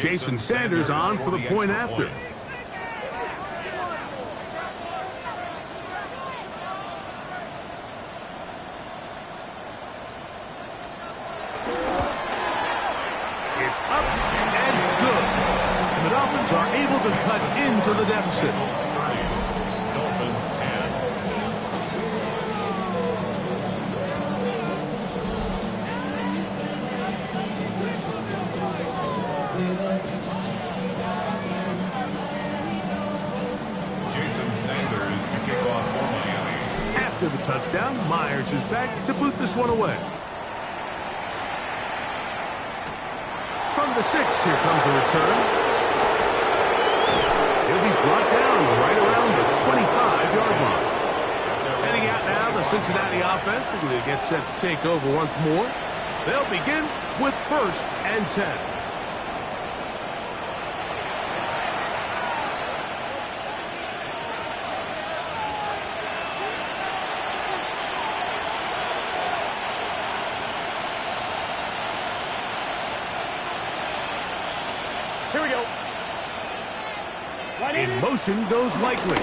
Jason Sanders on for the point after. It's up and good. And the Dolphins are able to cut into the deficit. Dolphins 10. Jason Sanders to kick off for Miami. After the touchdown, Myers is back to boot this one away. From the 6, here comes a return. He'll be brought down right around the 25-yard line. Heading out now, the Cincinnati offense is going to get set to take over once more. They'll begin with 1st and 10. Here we go. In motion goes Likely.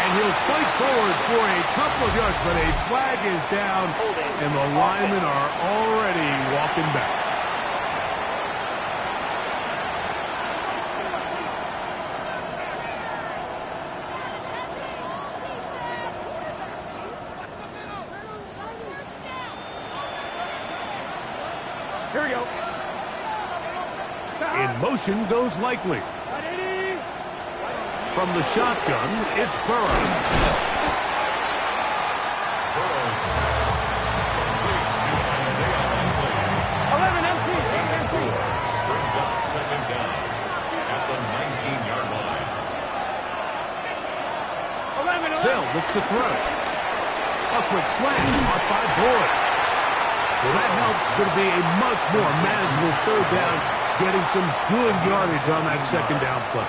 And he'll fight forward for a couple of yards, but a flag is down, and the linemen are already walking back. Here we go. In motion goes Likely. From the shotgun, it's Burrow. Brings up 2nd down at the 19-yard line. They'll look to throw. A quick slant caught by Boyd. Well, that helps. It's going to be a much more manageable 3rd down, getting some good yardage on that 2nd down play.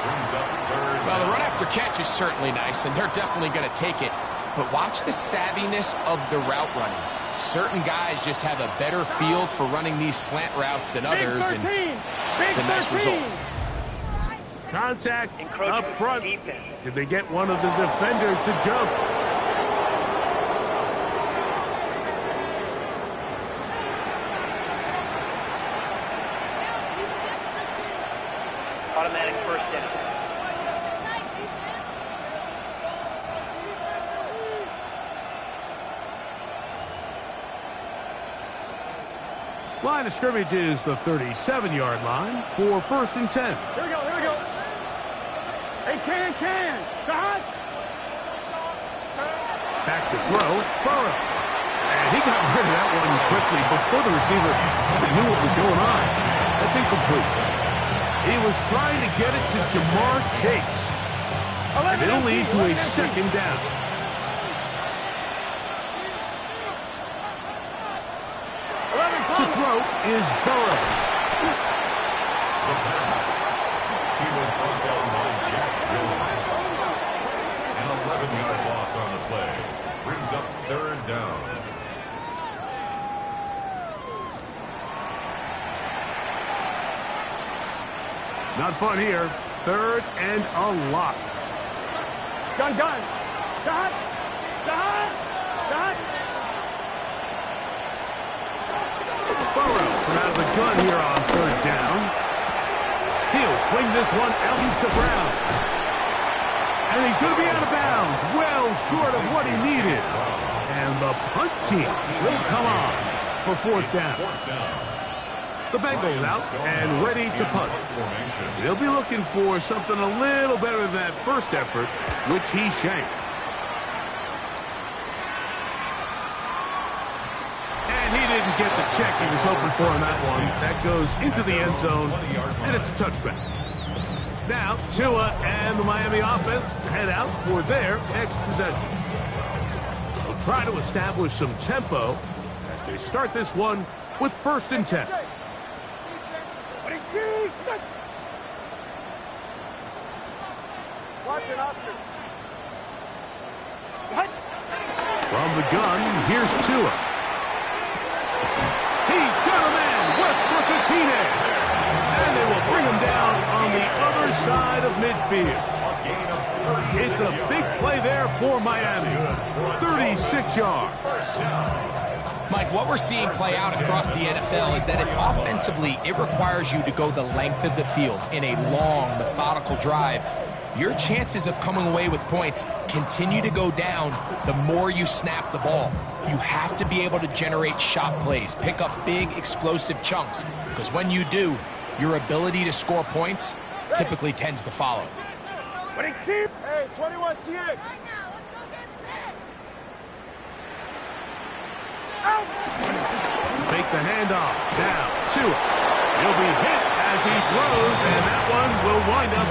Well, the run after catch is certainly nice, and they're definitely going to take it. But watch the savviness of the route running. Certain guys just have a better feel for running these slant routes than others, and it's a nice result. Contact up front. Did they get one of the defenders to jump? Automatic 1st down. Line of scrimmage is the 37-yard line for 1st and 10. Here we go, here we go. Hey, can. Shot. Back to throw, Burrow. And he got rid of that one quickly before the receiver knew what was going on. That's incomplete. He was trying to get it to Jamar Chase. And it'll lead to a 2nd down. To throw is Burrow. The pass. He was brought down by Jack Jones. An 11-yard loss on the play. Brings up 3rd down. Not fun here. 3rd and a lot. Gun. Shot. Burrow from out of the gun here on 3rd down. He'll swing this one out to Brown. And he's going to be out of bounds. Well short of what he needed. And the punt team will come on for 4th down. The Bengals out and ready to punt. They'll be looking for something a little better than that first effort, which he shanked. And he didn't get the check he was hoping for on that one. That goes into the end zone, and it's a touchback. Now, Tua and the Miami offense head out for their next possession. They'll try to establish some tempo as they start this one with 1st and 10. From the gun, here's Tua. He's got a man, Westbrook Akine. far side of midfield. It's a big play there for Miami. 36 yards. Mike, what we're seeing play out across the NFL is that if offensively it requires you to go the length of the field in a long, methodical drive, your chances of coming away with points continue to go down the more you snap the ball. You have to be able to generate shot plays, pick up big, explosive chunks, because when you do, your ability to score points typically tends to follow. Hey, 21 TX. Make the handoff. Down. Tua. He'll be hit as he throws, and that one will wind up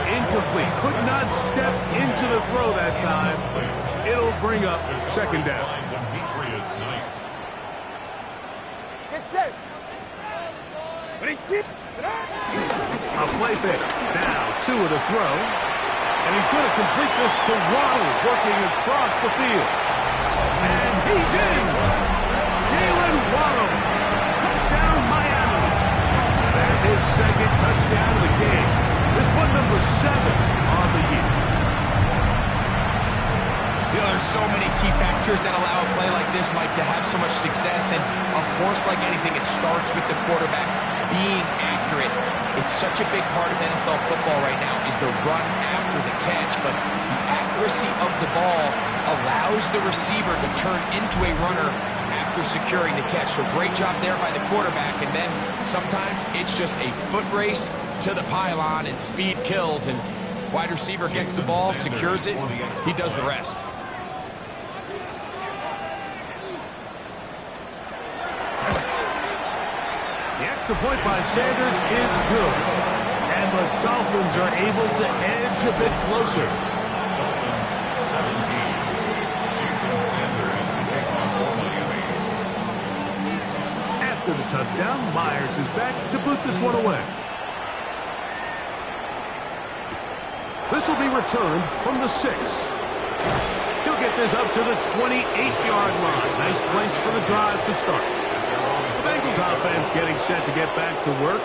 incomplete. Could not step into the throw that time. It'll bring up second down. Get set. A play fake. Now Tua to throw. And he's going to complete this to Waddle, working across the field. And he's in. Jalen Waddle. Touchdown, Miami. And his second touchdown of the game. This one, number 7 on the year. You know, there's so many key factors that allow a play like this, Mike, to have so much success. And, of course, like anything, it starts with the quarterback being accurate. It's such a big part of NFL football right now is the run after the catch. But the accuracy of the ball allows the receiver to turn into a runner after securing the catch. So great job there by the quarterback. And then sometimes it's just a foot race to the pylon and speed kills. And wide receiver gets the ball, secures it, he does the rest. The extra point by Sanders is good. And the Dolphins are able to edge a bit closer. Dolphins 17. Jason Sanders to take on Miami. After the touchdown, Myers is back to boot this one away. This will be returned from the 6. He'll get this up to the 28-yard line. Nice place for the drive to start. The Bengals offense getting set to get back to work.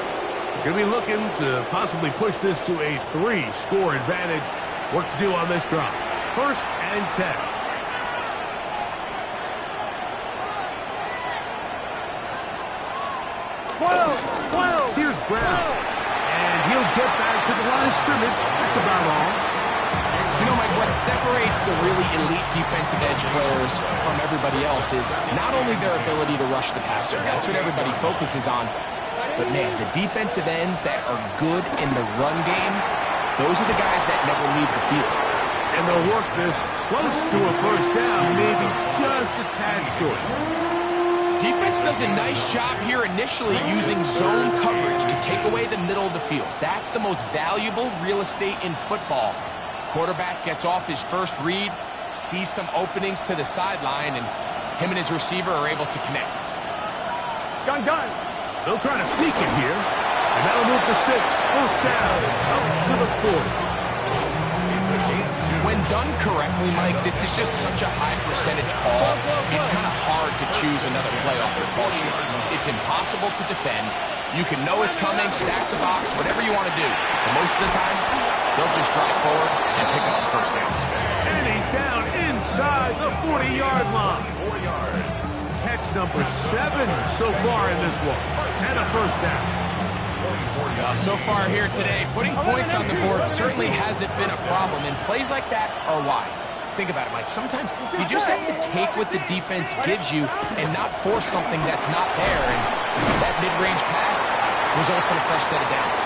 Going to be looking to possibly push this to a 3-score advantage. Work to do on this drive. 1st and 10. Here's Brown. And he'll get back to the line of scrimmage. That's about all. You know, Mike, what separates the really elite defensive edge players from everybody else is not only their ability to rush the passer. That's what everybody focuses on. But, man, the defensive ends that are good in the run game, those are the guys that never leave the field. And they'll work this close to a 1st down, maybe just a tad short. Defense does a nice job here initially using zone coverage to take away the middle of the field. That's the most valuable real estate in football. Quarterback gets off his first read, sees some openings to the sideline, and him and his receiver are able to connect. Gun. They'll try to sneak it here, and that'll move the sticks. 1st down, up to the 40. When done correctly, Mike, this is just such a high percentage call. It's kind of hard to choose another play off the call sheet. It's impossible to defend. You can know it's coming, stack the box, whatever you want to do. But most of the time, they'll just drive forward and pick up the 1st down. And he's down inside the 40-yard line. 4 yards. Catch number 7 so far in this one. And a 1st down. So far here today, putting points on the board certainly hasn't been a problem, and plays like that are why. Think about it, Mike. Sometimes you just have to take what the defense gives you and not force something that's not there, and that mid-range pass results in a fresh set of downs.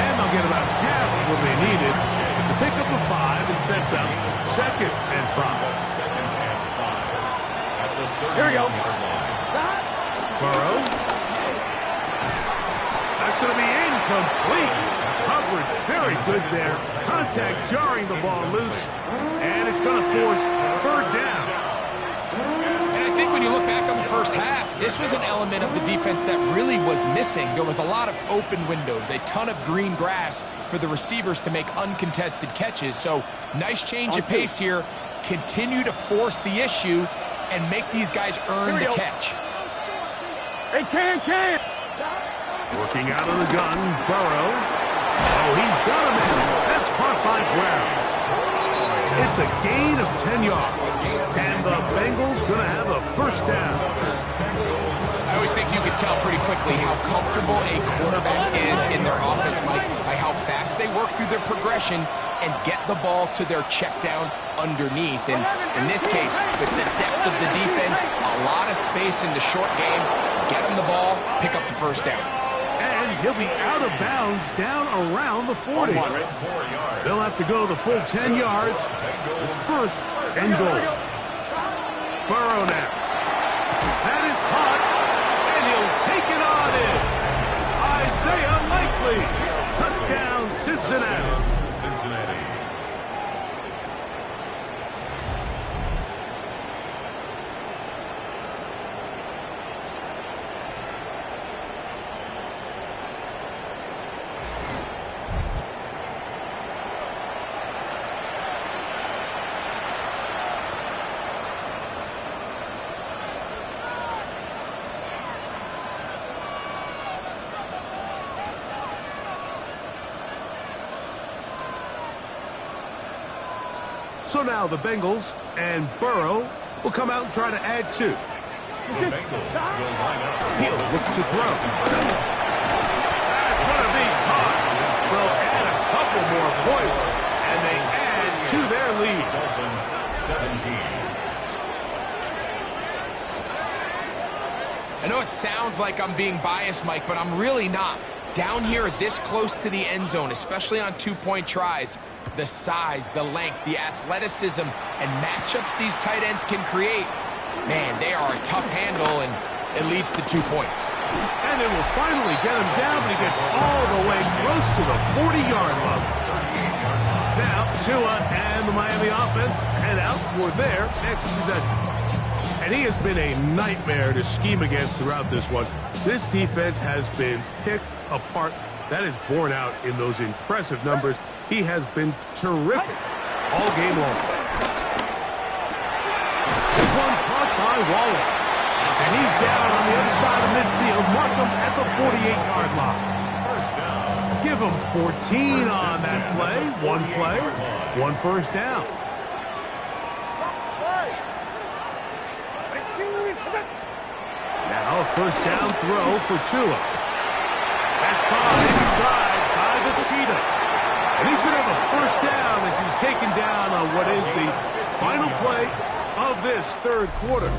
And they'll get about half of what they needed to pick up a 5 and sets up 2nd and 5. Here we go. Burrow. That's going to be incomplete. Coverage very good there. Contact jarring the ball loose. And it's going to force 3rd down. And I think when you look back on the first half, this was an element of the defense that really was missing. There was a lot of open windows, a ton of green grass for the receivers to make uncontested catches. So nice change of pace here. Continue to force the issue and make these guys earn the catch. Hey, can. Working out of the gun, Burrow. Oh, he's got him in. That's caught by Brown. It's a gain of 10 yards. And the Bengals going to have a first down. I always think you can tell pretty quickly how comfortable a quarterback is in their offense, Mike, by how fast they work through their progression and get the ball to their check down underneath. And in this case, with the depth of the defense, a lot of space in the short game, get them the ball, pick up the first down. And he'll be out of bounds down around the 40. They'll have to go the full 10 yards. It's first and goal. Burrow now. That is caught, and he'll take it on in. Isaiah Likely. Touchdown, Cincinnati. Cincinnati. So now the Bengals and Burrow will come out and try to add two. The Bengals will line up. He'll look to throw. That's going to be caught. So add a couple more points, and they add to their lead. Dolphins 17. I know it sounds like I'm being biased, Mike, but I'm really not. Down here this close to the end zone, especially on two-point tries, the size, the length, the athleticism, and matchups these tight ends can create, man, they are a tough handle, and it leads to 2 points. And it will finally get him down, but he gets all the way close to the 40-yard level. Now, Tua and the Miami offense head out for their next possession. And he has been a nightmare to scheme against throughout this one. This defense has been picked apart. That is borne out in those impressive numbers. He has been terrific all game long. This one caught by Waller. And he's down on the other side of midfield. Mark him at the 48-yard line. First down. Give him 14 on that play. One play, one first down. Now a first down throw for Tua. That's caught in stride by the Cheetah. And he's going to have a first down as he's taken down on what is the final play of this third quarter.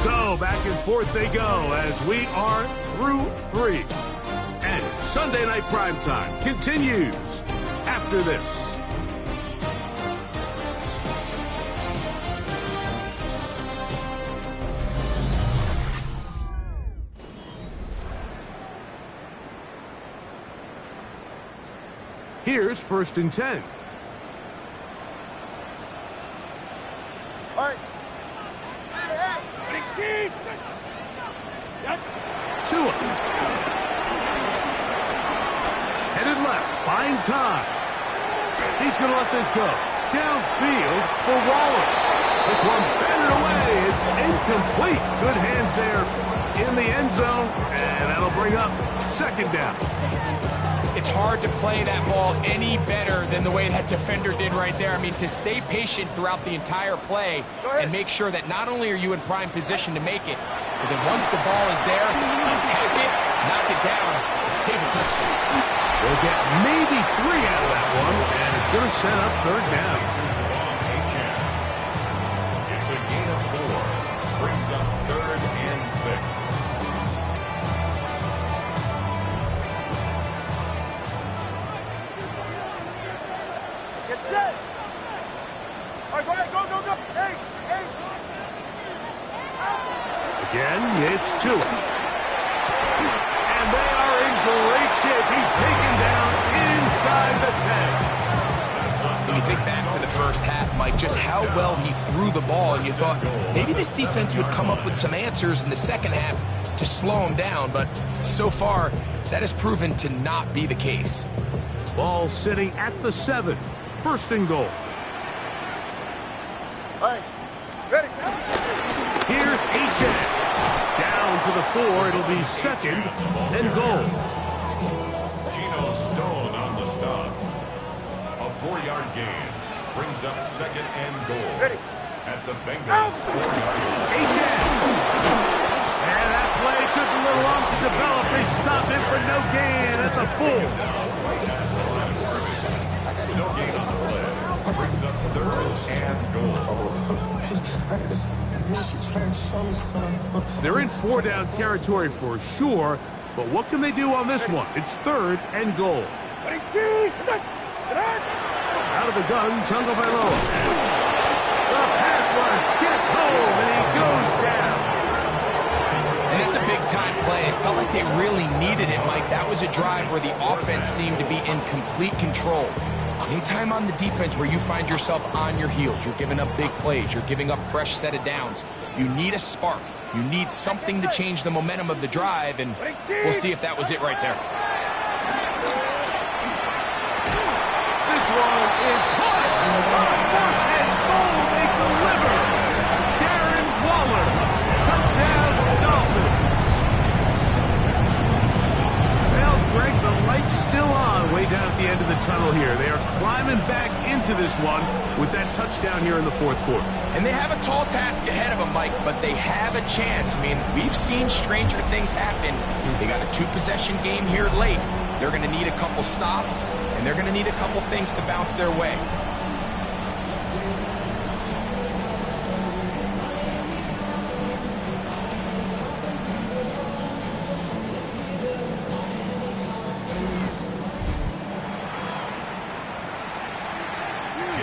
So back and forth they go as we are through three. And Sunday Night Primetime continues after this. Here's first and 10. All right. Tua. Headed left, buying time. He's going to let this go. Downfield for Waller. This one batted away. It's incomplete. Good hands there in the end zone, and that'll bring up second down. It's hard to play that ball any better than the way that defender did right there. I mean, to stay patient throughout the entire play and make sure that not only are you in prime position to make it, but then once the ball is there, attack it, knock it down, and save a touchdown. They'll get maybe 3 out of that one, and it's going to set up third down. It's a gain of 4. Brings up 3rd and 6. Again, it's Tua. And they are in great shape. He's taken down inside the 10. When you think back to the first half, Mike, just how well he threw the ball, and you thought maybe this defense would come up with some answers in the second half to slow him down, but so far, that has proven to not be the case. Ball sitting at the 7. First and goal. All right. Ready. Here's H.A. Down to the 4. It'll be second and goal. Geno Stone 4-yard gain. Brings up 2nd and goal. At the Bengals 4-yard line. And that play took a little long to develop. They stopped him for no gain at the full. No gain on the play. Brings up 3rd and goal. They're in 4-down territory for sure, but what can they do on this one? It's 3rd and goal. Out of the gun, Tagovailoa. The pass rush gets home, and he goes down. And it's a big-time play. It felt like they really needed it, Mike. That was a drive where the offense seemed to be in complete control. Anytime on the defense where you find yourself on your heels, you're giving up big plays, you're giving up fresh set of downs, you need a spark. You need something to change the momentum of the drive, and we'll see if that was it right there. This one is caught. 4th and goal, they deliver. Darren Waller, touchdown Dolphins. Well, Greg, the light's still on way down at the end of the tunnel here. They are climbing back into this one with that touchdown here in the 4th quarter. And they have a tall task ahead of them, Mike, but they have a chance. I mean, we've seen stranger things happen. They got a 2-possession game here late. They're going to need a couple stops, and they're going to need a couple things to bounce their way.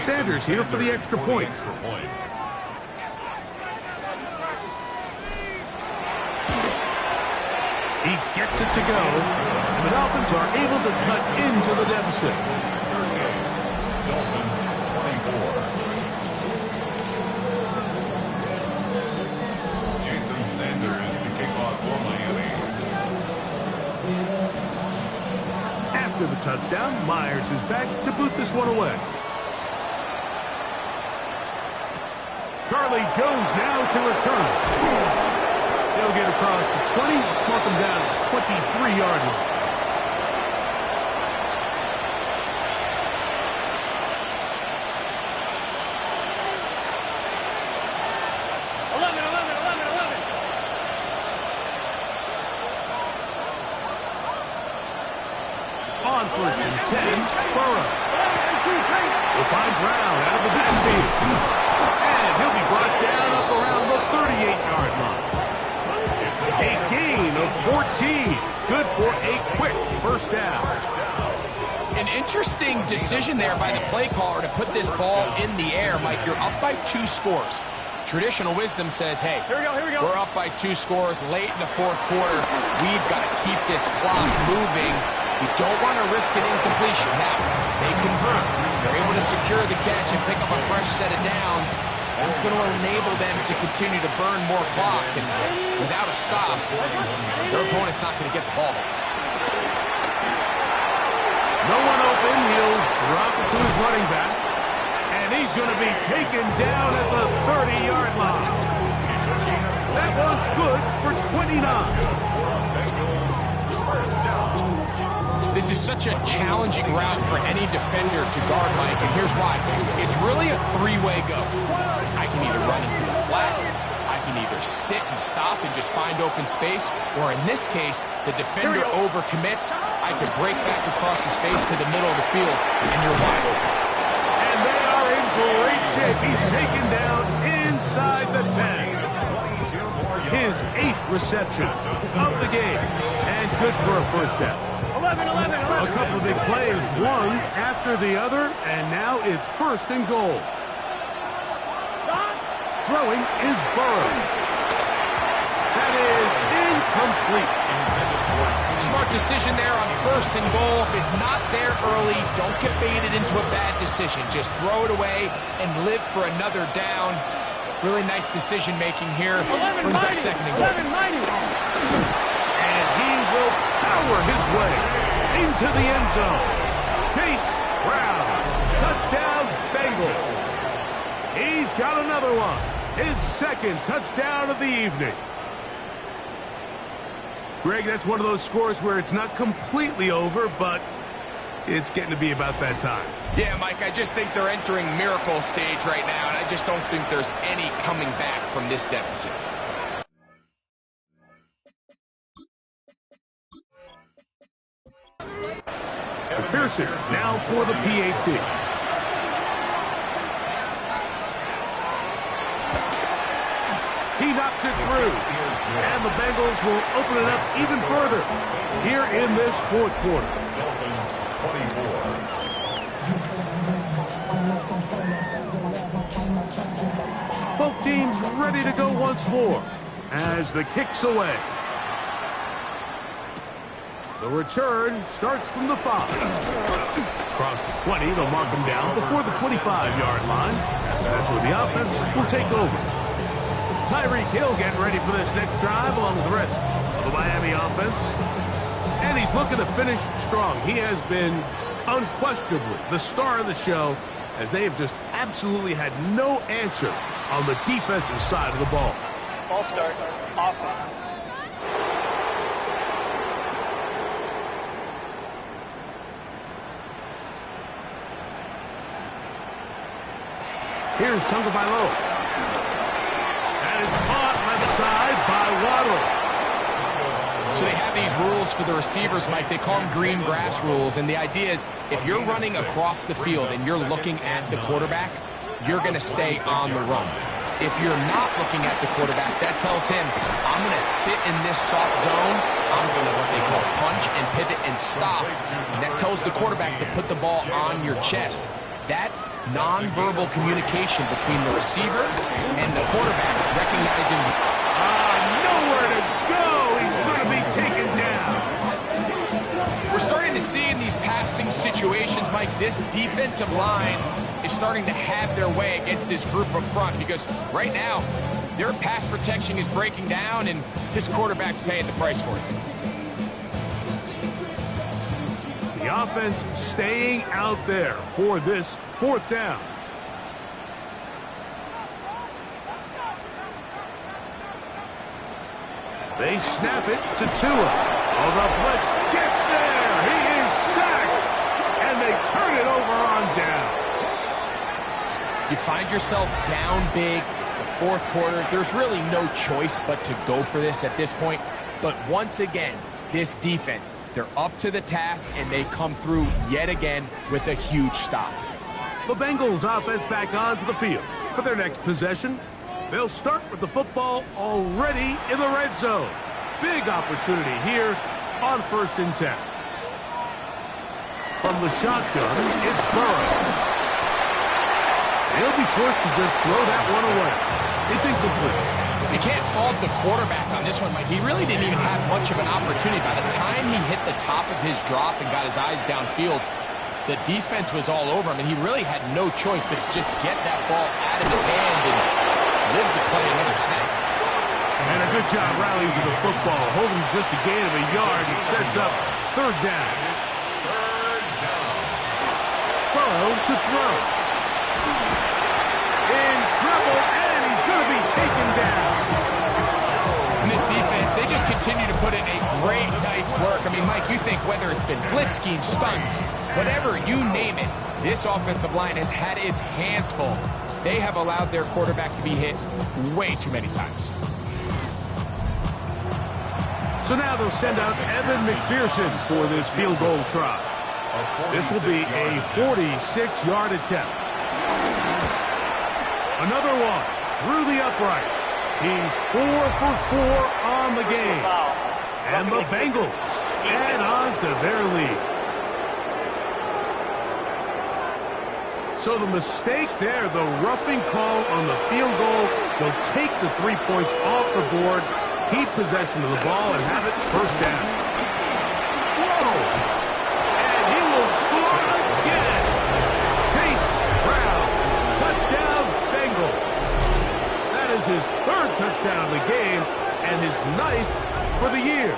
Sanders here for the extra point. He gets it to go, and the Dolphins are able to cut into the deficit. Dolphins 24. Jason Sanders to kick off for Miami. After the touchdown, Myers is back to boot this one away. Charlie Jones now to return. They'll get across the 20, mark them down at the 23-yard line. On 1st and 10, Burrow. We'll find Brown out of the backfield. And he'll be brought down up around the 38-yard line. A gain of 14. Good for a quick first down. An interesting decision there by the play caller to put this ball in the air. Mike, you're up by 2 scores. Traditional wisdom says, hey, Here we go. we're up by 2 scores late in the 4th quarter. We've got to keep this clock moving. We don't want to risk an incompletion. Now, they convert. They're able to secure the catch and pick up a fresh set of downs. That's going to enable them to continue to burn more clock. And without a stop, their opponent's not going to get the ball. No one open. He'll drop it to his running back. And he's going to be taken down at the 30-yard line. That was good for 29. This is such a challenging route for any defender to guard, Mike, and here's why. It's really a 3-way go. I can either run into the flat, I can either sit and stop and just find open space, or in this case, the defender overcommits. I could break back across his face to the middle of the field, and you're wide open. And they are in great shape. He's taken down inside the 10. His 8th reception of the game, and good for a first down. 11. A couple of big plays, one after the other, and now it's 1st and goal. Throwing is Burrow. That is incomplete. Smart decision there on 1st and goal. If it's not there early, don't get baited into a bad decision. Just throw it away and live for another down. Really nice decision-making here. Brings up 2nd and goal. And he will power his way into the end zone. Chase Brown. Touchdown, Bengals. He's got another one. His 2nd touchdown of the evening. Greg, that's one of those scores where it's not completely over, but it's getting to be about that time. Yeah, Mike, I just think they're entering miracle stage right now, and I just don't think there's any coming back from this deficit. McPherson now for the PAT. He knocks it through, and the Bengals will open it up even further here in this fourth quarter. Dolphins 24. Both teams ready to go once more as the kick's away. The return starts from the 5. Across the 20, they'll mark him down before the 25-yard line. That's where the offense will take over. Tyreek Hill getting ready for this next drive along with the rest of the Miami offense. And he's looking to finish strong. He has been unquestionably the star of the show as they have just absolutely had no answer on the defensive side of the ball. Ball start. Offense. Here's Tagovailoa. That is caught left side by Waddle. So they have these rules for the receivers, Mike. They call them green grass rules, and the idea is if you're running across the field and you're looking at the quarterback, you're going to stay on the run. If you're not looking at the quarterback, that tells him, I'm going to sit in this soft zone. I'm going to what they call punch and pivot and stop. And that tells the quarterback to put the ball on your chest. That nonverbal communication between the receiver and the quarterback, recognizing Nowhere to go. He's going to be taken down. we're starting to see in these passing situations, Mike, this defensive line is starting to have their way against this group up front because right now their pass protection is breaking down and this quarterback's paying the price for it. The offense staying out there for this fourth down. They snap it to Tua. Oh, the blitz gets there. He is sacked. And they turn it over on down. You find yourself down big. It's the fourth quarter. There's really no choice but to go for this at this point. But once again, this defense, they're up to the task, and they come through yet again with a huge stop. The Bengals offense back onto the field for their next possession. They'll start with the football already in the red zone. Big opportunity here on 1st and 10. From the shotgun, it's Burrow. He'll be forced to just throw that one away. It's incomplete. You can't fault the quarterback on this one, Mike. He really didn't even have much of an opportunity. By the time he hit the top of his drop and got his eyes downfield, the defense was all over him, and he really had no choice but to just get that ball out of his hand and live to play another snap. And a good job rallying to the football, holding just a gain of a yard and sets up 3rd down. It's 3rd down. Burrow to throw. In trouble, and he's going to be taken down. And this defense, they just continue to put in a great night's work. I mean, Mike, you think whether it's been blitz scheme, stunts, whatever, you name it, this offensive line has had its hands full. They have allowed their quarterback to be hit way too many times. So now they'll send out Evan McPherson for this field goal try. This will be a 46-yard attempt. Another one through the uprights. He's 4 for 4 on the game. And the Bengals add on to their lead. So the mistake there, the roughing call on the field goal, they'll take the 3 points off the board, keep possession of the ball, and have it 1st down. Whoa! And he will score again. Chase Brown, touchdown Bengals. That is his 3rd touchdown of the game and his 9th for the year.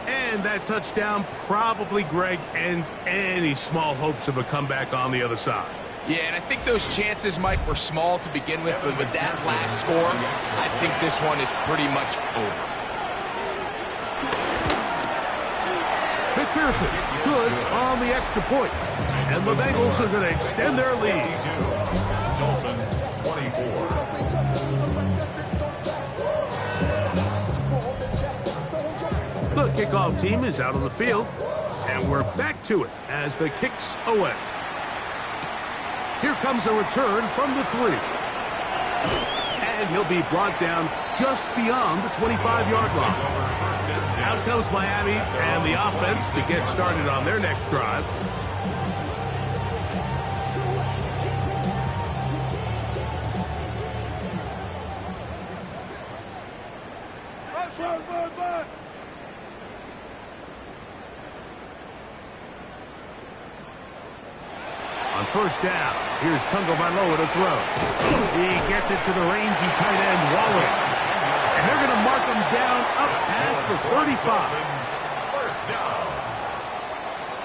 And that touchdown probably, Greg, ends any small hopes of a comeback on the other side. Yeah, and I think those chances, Mike, were small to begin with, but with that last score, I think this one is pretty much over. McPherson, good on the extra point. And the Bengals are going to extend their lead. Dolphins 24. The kickoff team is out on the field, and we're back to it as the kick's away. Here comes a return from the 3. And he'll be brought down just beyond the 25-yard line. Out comes Miami and the offense to get started on their next drive. On first down, here's Tagovailoa to throw. He gets it to the rangy tight end, Waller. And they're going to mark him down up past the 35. First down.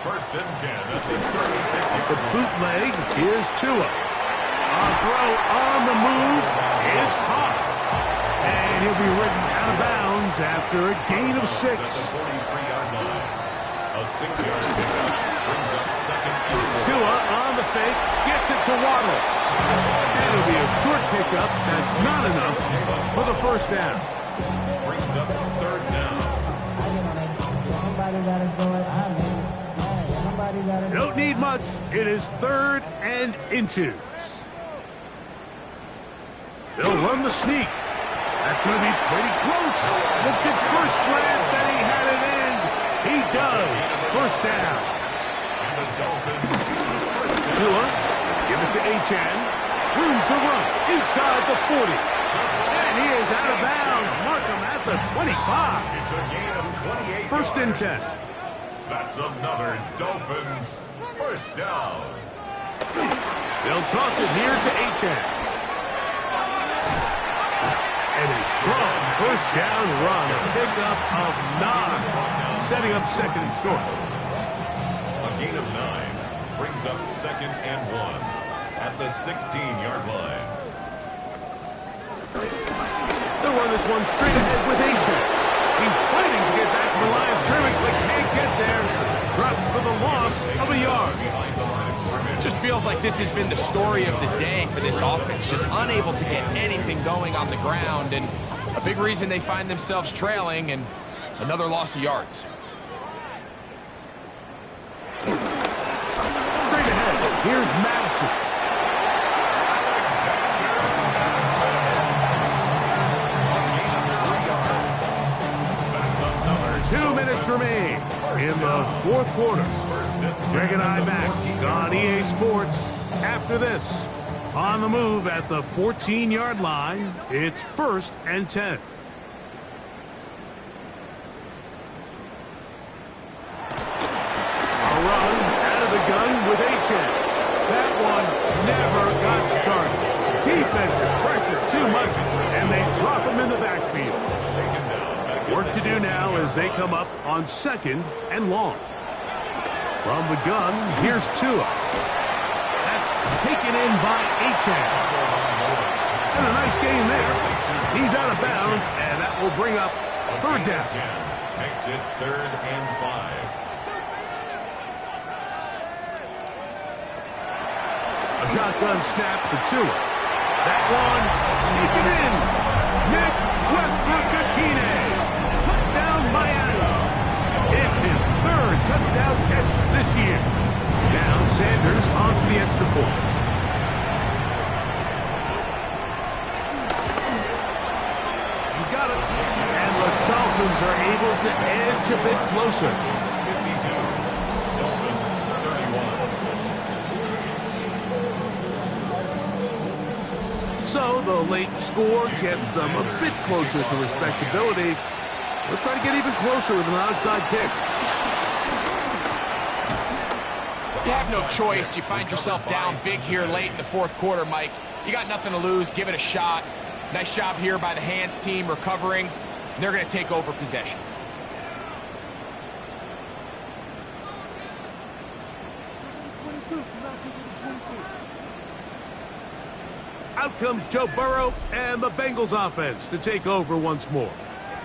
First and 10 at the 36-yard The bootleg is Tua. A throw on the move is caught. And he'll be ridden out of bounds after a gain of 6. At the 43-yard line. A 6-yard pickup brings up second. Tua on the fake, gets it to Waddle. And it'll be a short pickup that's not enough for the first down. Brings up third down. Don't need much. It is 3rd and inches. They'll run the sneak. That's going to be pretty close. Look at first glance that he had it in. He does. First down. And the Dolphins. Tua, give it to Achane. Room to run inside the 40. And he is out of bounds. Mark him at the 25. It's a gain of 28 First and 10. That's another Dolphins first down. They'll toss it here to Achane. And a strong first down run. A pickup of 9. Setting up second and short. A gain of 9 brings up second and 1 at the 16-yard line. They'll run this one straight ahead with Achane. He's fighting to get back to the line of scrimmage, but can't get there. Dropped for the loss of a yard. Behind the line of scrimmage. Just feels like this has been the story of the day for this offense. Just unable to get anything going on the ground, and a big reason they find themselves trailing, and another loss of yards. Straight ahead, here's Madison. That's another 2 minutes remain in the fourth quarter. Greg and I back on EA Sports after this. On the move at the 14-yard line, it's 1st and 10. A run out of the gun with Achane. That one never got started. Defensive pressure too much, and they drop him in the backfield. Work to do now as they come up on 2nd and long. From the gun, here's Tua. That's taken in by Achane. And a nice gain there. He's out of bounds, and that will bring up 3rd down. Makes it 3rd and 5. A shotgun snap for Tua. That one taken in. Nick Westbrook-Akine. Touchdown Miami. It's his 3rd touchdown catch this year. Now Sanders on to the extra point. He's got it. And the Dolphins are able to edge a bit closer. 52. Dolphins 31. So the late score gets them a bit closer to respectability. They'll try to get even closer with an outside kick. You have no choice. You find yourself down big here late in the fourth quarter, Mike. You got nothing to lose. Give it a shot. Nice job here by the hands team recovering. And they're going to take over possession. Out comes Joe Burrow and the Bengals offense to take over once more.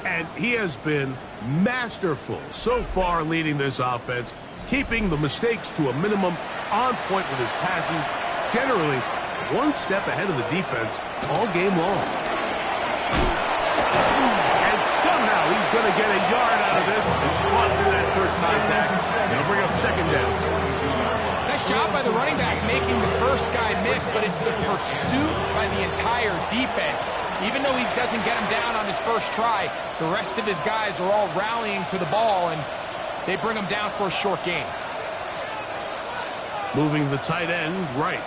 And he has been masterful so far leading this offense, keeping the mistakes to a minimum, on point with his passes, generally one step ahead of the defense all game long. And somehow he's going to get a yard out of this and fought through that first contact. It'll bring up second down. Nice job by the running back making the first guy miss, but it's the pursuit by the entire defense. Even though he doesn't get him down on his first try, the rest of his guys are all rallying to the ball, and they bring him down for a short gain. Moving the tight end right.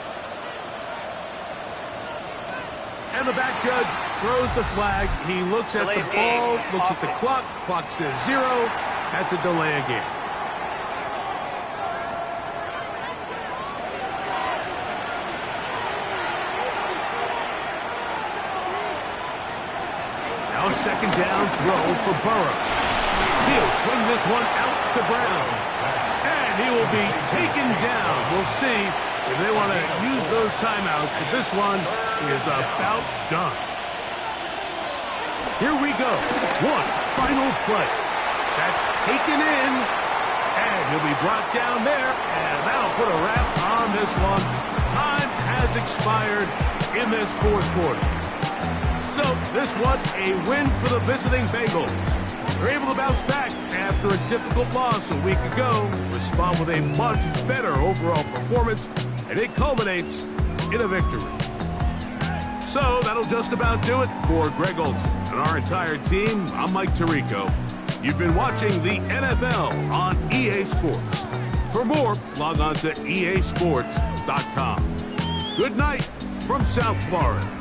And the back judge throws the flag. He looks at the ball, looks at the clock. Clock says 0. That's a delay again. Now second down throw for Burrow. He'll swing this one out to Brown. And he will be taken down. We'll see if they want to use those timeouts, but this one is about done. Here we go. One final play. That's taken in, and he'll be brought down there, and that'll put a wrap on this one. Time has expired in this fourth quarter. So this one, a win for the visiting Bengals. They're able to bounce back after a difficult loss a week ago, respond with a much better overall performance, and it culminates in a victory. So that'll just about do it for Greg Olsen and our entire team. I'm Mike Tirico. You've been watching the NFL on EA Sports. For more, log on to easports.com. Good night from South Florida.